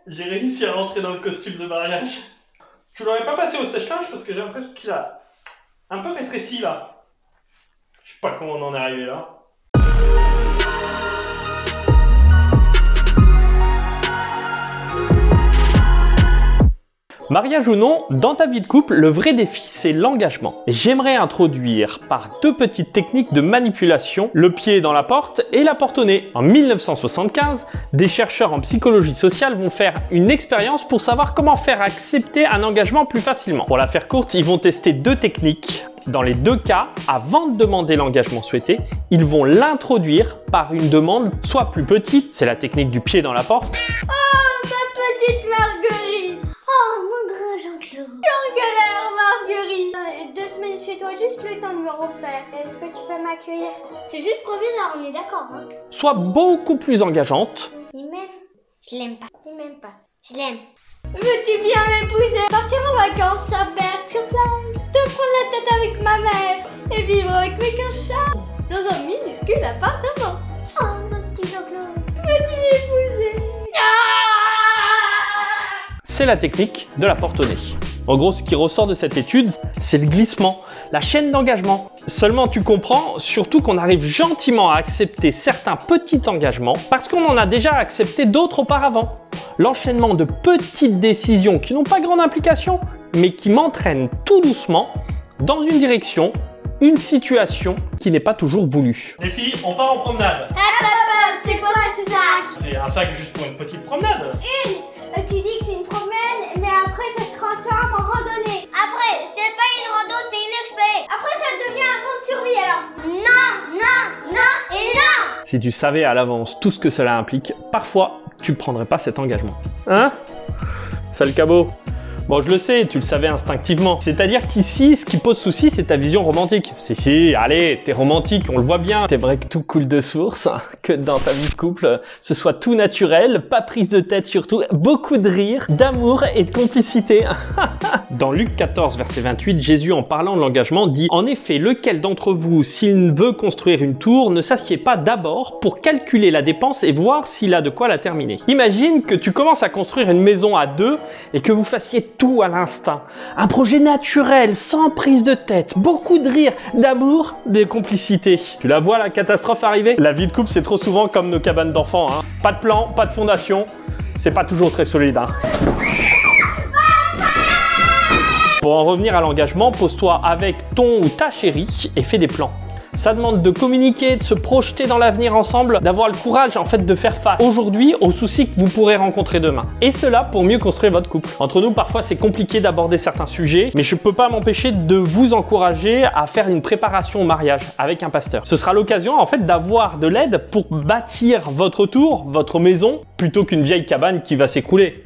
J'ai réussi à rentrer dans le costume de mariage. Je l'aurais pas passé au sèche-linge parce que j'ai l'impression qu'il a un peu rétréci là. Je sais pas comment on en est arrivé là. Mariage ou non, dans ta vie de couple, le vrai défi, c'est l'engagement. J'aimerais introduire par deux petites techniques de manipulation, le pied dans la porte et la porte au nez. En 1975, des chercheurs en psychologie sociale vont faire une expérience pour savoir comment faire accepter un engagement plus facilement. Pour la faire courte, ils vont tester deux techniques. Dans les deux cas, avant de demander l'engagement souhaité, ils vont l'introduire par une demande soit plus petite, c'est la technique du pied dans la porte. Oh, ma petite Marguerite! Oh, mon grand Jean-Claude! Quelle galère, Marguerite! 2 semaines chez toi, juste le temps de me refaire. Est-ce que tu peux m'accueillir? C'est juste provisoire, on est d'accord, hein? Soit beaucoup plus engageante. Il m'aime? Je l'aime pas. Il m'aime pas. Je l'aime. Veux-tu bien m'épouser? Partir en vacances à Berck sur plage, te prendre la tête avec ma mère et vivre avec mes cachats dans un minuscule appartement. Oh, mon petit Jean-Claude. Veux-tu m'épouser? C'est la technique de la porte au nez. En gros, ce qui ressort de cette étude, c'est le glissement, la chaîne d'engagement. Seulement, tu comprends, surtout qu'on arrive gentiment à accepter certains petits engagements parce qu'on en a déjà accepté d'autres auparavant. L'enchaînement de petites décisions qui n'ont pas grande implication, mais qui m'entraînent tout doucement dans une direction, une situation qui n'est pas toujours voulue. Les filles, on part en promenade. C'est quoi ce sac? C'est un sac juste pour une petite promenade. Tu dis que c'est une promène, mais après ça se transforme en randonnée. Après, c'est pas une rando, c'est une expé. Après, ça devient un compte survie alors. Non, non, non et non. Si tu savais à l'avance tout ce que cela implique, parfois, tu ne prendrais pas cet engagement. Hein? C'est le cabot. Bon, je le sais, tu le savais instinctivement. C'est-à-dire qu'ici, ce qui pose souci, c'est ta vision romantique. Si, allez, t'es romantique, on le voit bien. T'aimerais que tout coule de source, que dans ta vie de couple, ce soit tout naturel, pas prise de tête surtout, beaucoup de rire, d'amour et de complicité. Dans Luc 14, verset 28, Jésus, en parlant de l'engagement, dit « En effet, lequel d'entre vous, s'il veut construire une tour, ne s'assied pas d'abord pour calculer la dépense et voir s'il a de quoi la terminer ?» Imagine que tu commences à construire une maison à deux et que vous fassiez tout à l'instinct. Un projet naturel, sans prise de tête, beaucoup de rire, d'amour, de complicité. Tu la vois la catastrophe arriver? La vie de couple, c'est trop souvent comme nos cabanes d'enfants. Hein. Pas de plan, pas de fondation, c'est pas toujours très solide. Hein. Pour en revenir à l'engagement, pose-toi avec ton ou ta chérie et fais des plans. Ça demande de communiquer, de se projeter dans l'avenir ensemble, d'avoir le courage en fait de faire face aujourd'hui aux soucis que vous pourrez rencontrer demain. Et cela pour mieux construire votre couple. Entre nous, parfois c'est compliqué d'aborder certains sujets, mais je peux pas m'empêcher de vous encourager à faire une préparation au mariage avec un pasteur. Ce sera l'occasion en fait d'avoir de l'aide pour bâtir votre tour, votre maison, plutôt qu'une vieille cabane qui va s'écrouler.